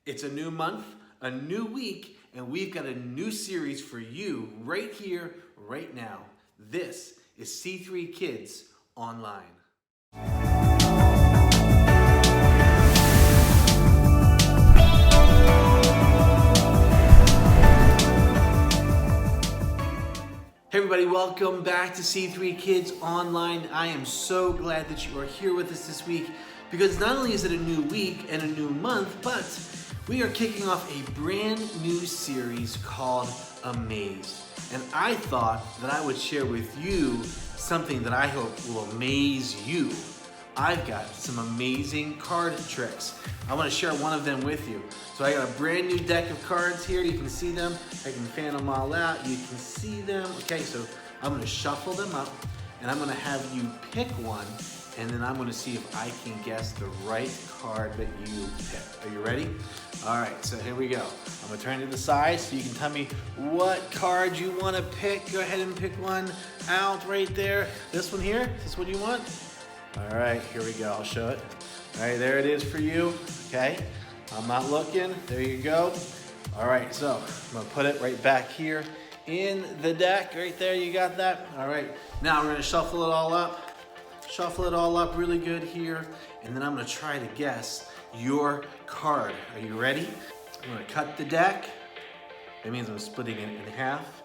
It's a new month, a new week, and we've got a new series for you right here, right now. This is C3 Kids Online. Hey everybody, welcome back to C3 Kids Online. I am so glad that you are here with us this week because not only is it a new week and a new month, but we are kicking off a brand new series called Amazed. And I thought that I would share with you something that I hope will amaze you. I've got some amazing card tricks. I want to share one of them with you. So I got a brand new deck of cards here. You can see them. I can fan them all out. You can see them. Okay, so I'm going to shuffle them up and I'm going to have you pick one and then I'm going to see if I can guess the right card that you pick. Are you ready? All right, so here we go. I'm going to turn to the side so you can tell me what card you want to pick. Go ahead and pick one out right there. This one here? Is this what you want? All right, here we go. I'll show it. All right, there it is for you. Okay, I'm not looking. There you go. All right, so I'm gonna put it right back here in the deck. Right there, you got that? All right, now we're gonna shuffle it all up. Shuffle it all up really good here. And then I'm gonna try to guess your card. Are you ready? I'm gonna cut the deck. That means I'm splitting it in half.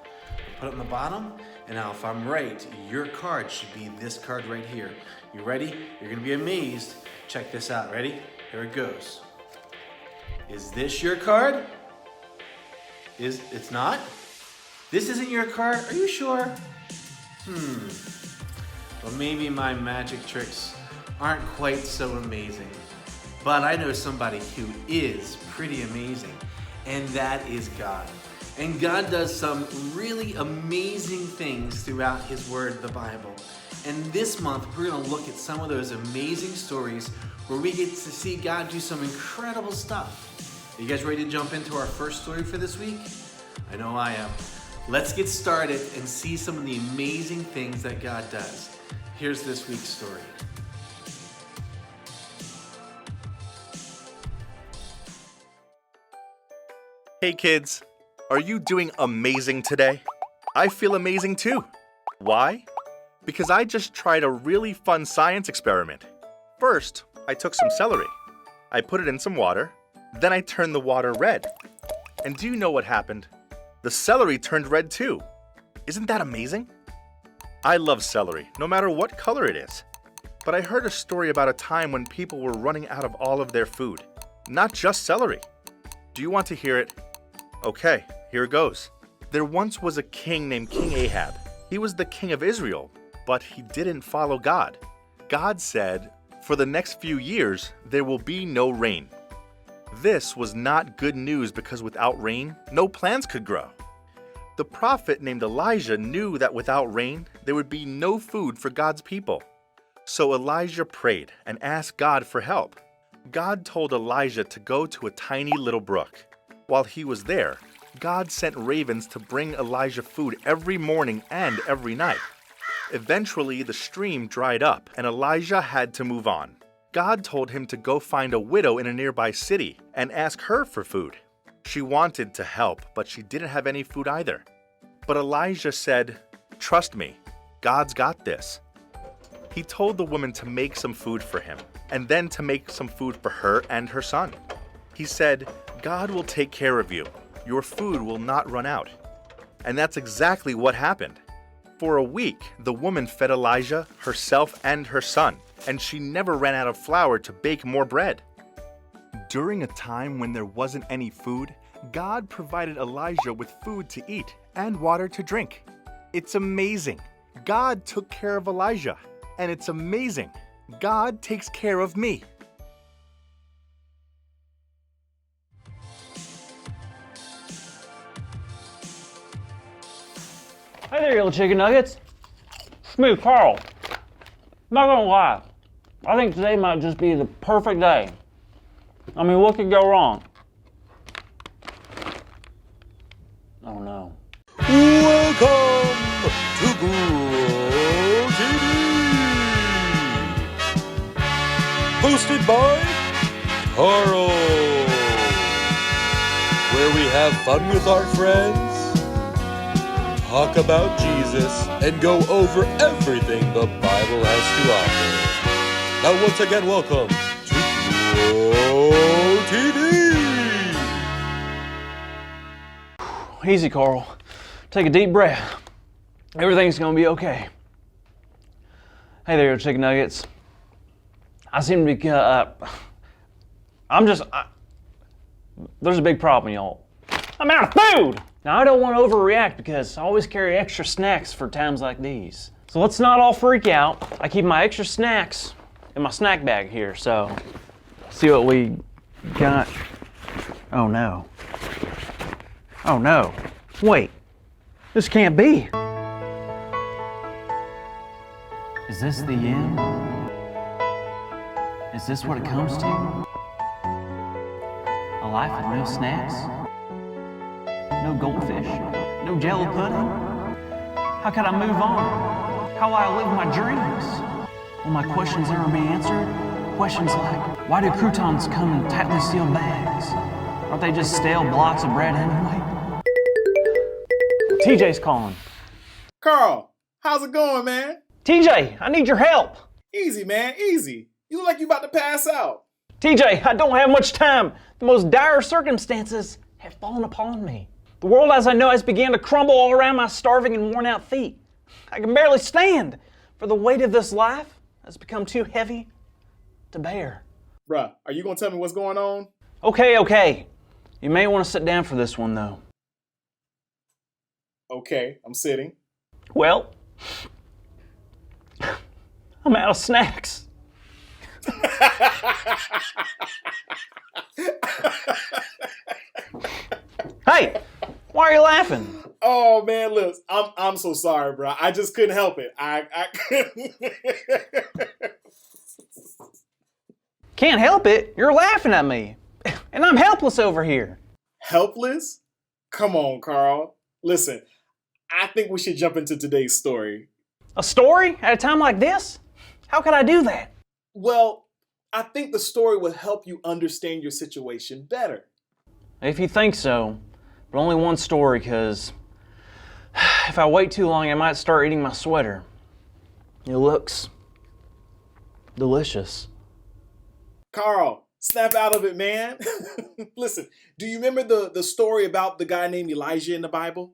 Put it on the bottom. And now if I'm right, your card should be this card right here. You ready? You're gonna be amazed. Check this out, ready? Here it goes. Is this your card? It's not? This isn't your card? Are you sure? Well, maybe my magic tricks aren't quite so amazing. But I know somebody who is pretty amazing, and that is God. And God does some really amazing things throughout His Word, the Bible. And this month, we're going to look at some of those amazing stories where we get to see God do some incredible stuff. Are you guys ready to jump into our first story for this week? I know I am. Let's get started and see some of the amazing things that God does. Here's this week's story. Hey kids, are you doing amazing today? I feel amazing too. Why? Because I just tried a really fun science experiment. First, I took some celery. I put it in some water. Then I turned the water red. And do you know what happened? The celery turned red too. Isn't that amazing? I love celery, no matter what color it is. But I heard a story about a time when people were running out of all of their food. Not just celery. Do you want to hear it? Okay, here it goes. There once was a king named King Ahab. He was the king of Israel, but he didn't follow God. God said, for the next few years, there will be no rain. This was not good news because without rain, no plants could grow. The prophet named Elijah knew that without rain, there would be no food for God's people. So Elijah prayed and asked God for help. God told Elijah to go to a tiny little brook. While he was there, God sent ravens to bring Elijah food every morning and every night. Eventually, the stream dried up and Elijah had to move on. God told him to go find a widow in a nearby city and ask her for food. She wanted to help, but she didn't have any food either. But Elijah said, "Trust me, God's got this." He told the woman to make some food for him and then to make some food for her and her son. He said, "God will take care of you. Your food will not run out." And that's exactly what happened. For a week, the woman fed Elijah, herself, and her son, and she never ran out of flour to bake more bread. During a time when there wasn't any food, God provided Elijah with food to eat and water to drink. It's amazing. God took care of Elijah, and it's amazing. God takes care of me. Hey there, you little chicken nuggets. It's me, Carl. Not gonna lie, I think today might just be the perfect day. I mean, what could go wrong? Oh no. Welcome to Grow TV! Hosted by Carl. where we have fun with our friends, talk about Jesus, and go over everything the Bible has to offer. Now, once again, welcome to Pro TV. Easy, Carl. Take a deep breath. Everything's gonna be okay. Hey there, chicken nuggets. I seem to be, there's a big problem, y'all. I'm out of food! Now, I don't want to overreact because I always carry extra snacks for times like these. So let's not all freak out. I keep my extra snacks in my snack bag here, so see what we got. Oh no. Oh no. Wait. This can't be. Is this the end? Is this what it comes to? A life with no snacks? No goldfish? No jello pudding? How can I move on? How will I live my dreams? Will my questions ever be answered? Questions like, why do croutons come in tightly sealed bags? Aren't they just stale blocks of bread anyway? TJ's calling. Carl, how's it going, man? TJ, I need your help. Easy, man, easy. You look like you about to pass out. TJ, I don't have much time. The most dire circumstances have fallen upon me. The world as I know has began to crumble all around my starving and worn out feet. I can barely stand, for the weight of this life has become too heavy to bear. Bruh, are you gonna tell me what's going on? Okay. You may want to sit down for this one, though. Okay, I'm sitting. Well, I'm out of snacks. Hey, why are you laughing? Oh man, look, I'm so sorry, bro. I just couldn't help it. I couldn't. Can't help it. You're laughing at me. And I'm helpless over here. Helpless? Come on, Carl. Listen, I think we should jump into today's story. A story at a time like this? How could I do that? Well, I think the story will help you understand your situation better. If you think so, but only one story, because if I wait too long, I might start eating my sweater. It looks delicious. Carl, snap out of it, man. Listen, do you remember the story about the guy named Elijah in the Bible?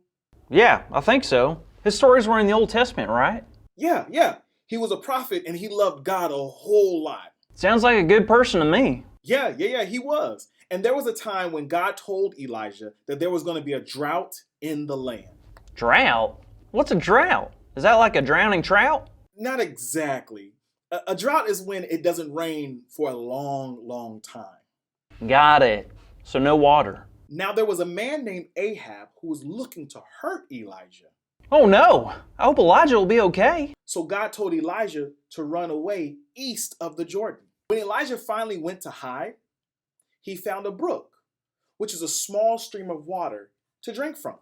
Yeah, I think so. His stories were in the Old Testament, right? Yeah. He was a prophet and he loved God a whole lot. Sounds like a good person to me. Yeah, he was. And there was a time when God told Elijah that there was going to be a drought in the land. Drought? What's a drought? Is that like a drowning trout? Not exactly. A drought is when it doesn't rain for a long time. Got it. So no water. Now there was a man named Ahab who was looking to hurt Elijah. Oh no! I hope Elijah will be okay. So God told Elijah to run away east of the Jordan. When Elijah finally went to hide, he found a brook, which is a small stream of water to drink from.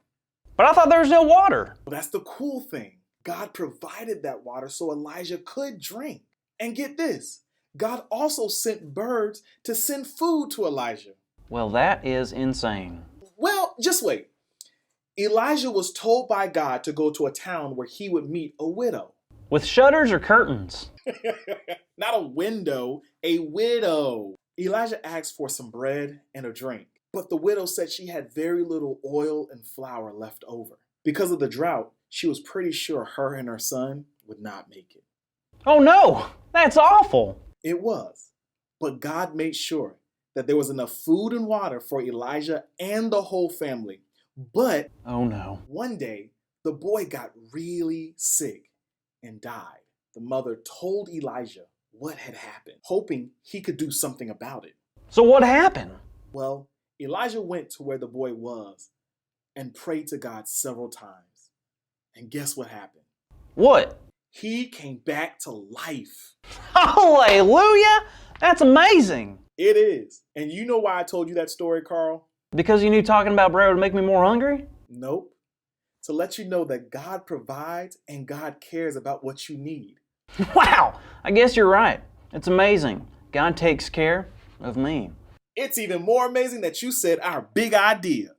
But I thought there was no water. Well, that's the cool thing. God provided that water so Elijah could drink. And get this, God also sent birds to send food to Elijah. Well, that is insane. Well, just wait. Elijah was told by God to go to a town where he would meet a widow. With shutters or curtains? Not a window, a widow. Elijah asked for some bread and a drink, but the widow said she had very little oil and flour left over. Because of the drought, she was pretty sure her and her son would not make it. Oh no! That's awful! It was, but God made sure that there was enough food and water for Elijah and the whole family. But oh no. One day, the boy got really sick and died. The mother told Elijah what had happened, hoping he could do something about it. So what happened? Well, Elijah went to where the boy was and prayed to God several times. And guess what happened? What? He came back to life. Hallelujah! That's amazing! It is. And you know why I told you that story, Carl? Because you knew talking about bread would make me more hungry? Nope. To let you know that God provides and God cares about what you need. Wow! I guess you're right. It's amazing. God takes care of me. It's even more amazing that you said our big idea.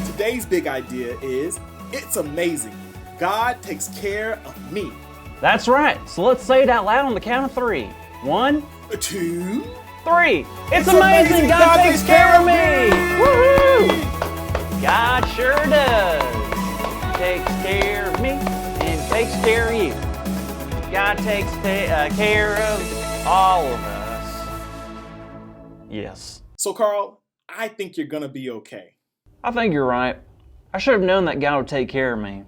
Today's big idea is, it's amazing. God takes care of me. That's right. So let's say it out loud on the count of 3. 1, 2, 3. It's amazing. God takes care of me. Woohoo! God sure does. He takes care of me and takes care of you. God takes care of all of us. Yes. So Carl, I think you're gonna be okay. I think you're right. I should have known that God would take care of me.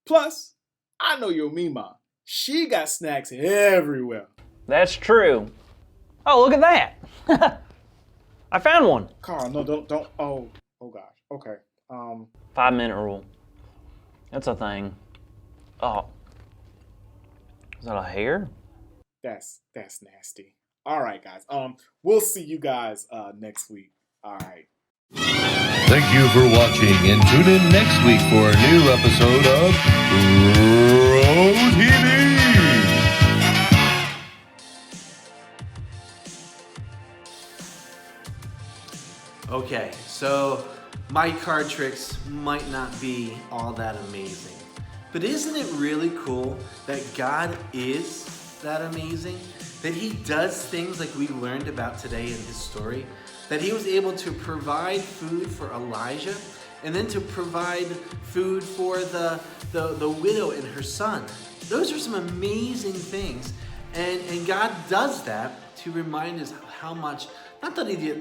Plus, I know your Mima. She got snacks everywhere. That's true. Oh, look at that. I found one. Carl, no, don't. Oh gosh. Okay. 5-minute rule. That's a thing. Oh. Is that a hair? That's nasty. All right, guys. We'll see you guys next week. All right. Thank you for watching, and tune in next week for a new episode of Pro TV. Okay, so my card tricks might not be all that amazing. But isn't it really cool that God is that amazing? That he does things like we learned about today in his story? That he was able to provide food for Elijah and then to provide food for the widow and her son. Those are some amazing things. And God does that to remind us how much, not that he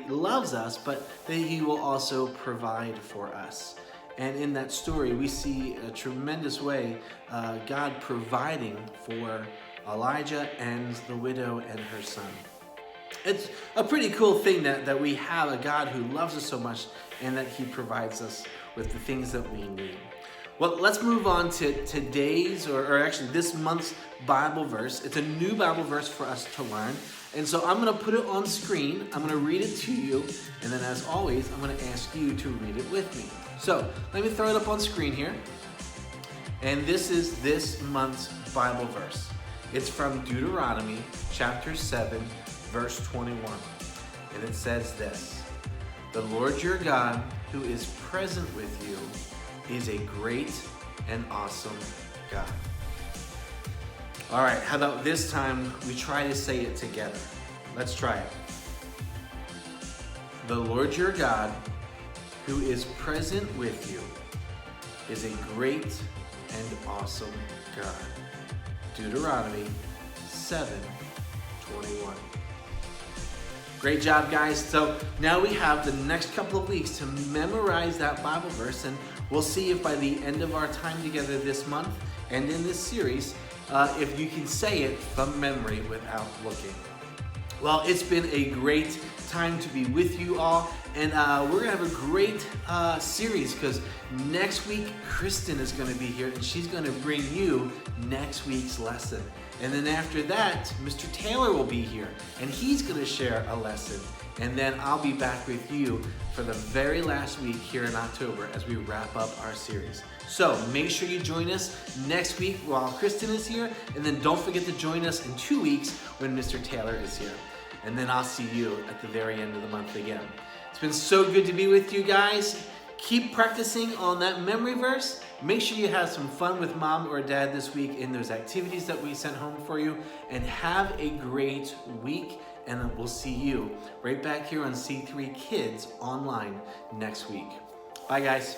loves us, but that he will also provide for us. And in that story, we see a tremendous way God providing for Elijah and the widow and her son. It's a pretty cool thing that we have a God who loves us so much and that he provides us with the things that we need. Well, let's move on to today's, or actually this month's Bible verse. It's a new Bible verse for us to learn. And so I'm going to put it on screen. I'm going to read it to you. And then as always, I'm going to ask you to read it with me. So let me throw it up on screen here. And this is this month's Bible verse. It's from Deuteronomy chapter 7, verse 21. And it says this: "The Lord your God, who is present with you, is a great and awesome God." All right, how about this time we try to say it together? Let's try it. "The Lord your God, who is present with you, is a great and awesome God." Deuteronomy 7:21. Great job, guys. So now we have the next couple of weeks to memorize that Bible verse, and we'll see if by the end of our time together this month and in this series, if you can say it from memory without looking. Well, it's been a great time to be with you all, and we're gonna have a great series because next week Kristen is gonna be here and she's gonna bring you next week's lesson. And then after that, Mr. Taylor will be here and he's gonna share a lesson. And then I'll be back with you for the very last week here in October as we wrap up our series. So make sure you join us next week while Kristen is here, and then don't forget to join us in 2 weeks when Mr. Taylor is here. And then I'll see you at the very end of the month again. It's been so good to be with you guys. Keep practicing on that memory verse. Make sure you have some fun with mom or dad this week in those activities that we sent home for you, and have a great week. And we'll see you right back here on C3 Kids Online next week. Bye, guys.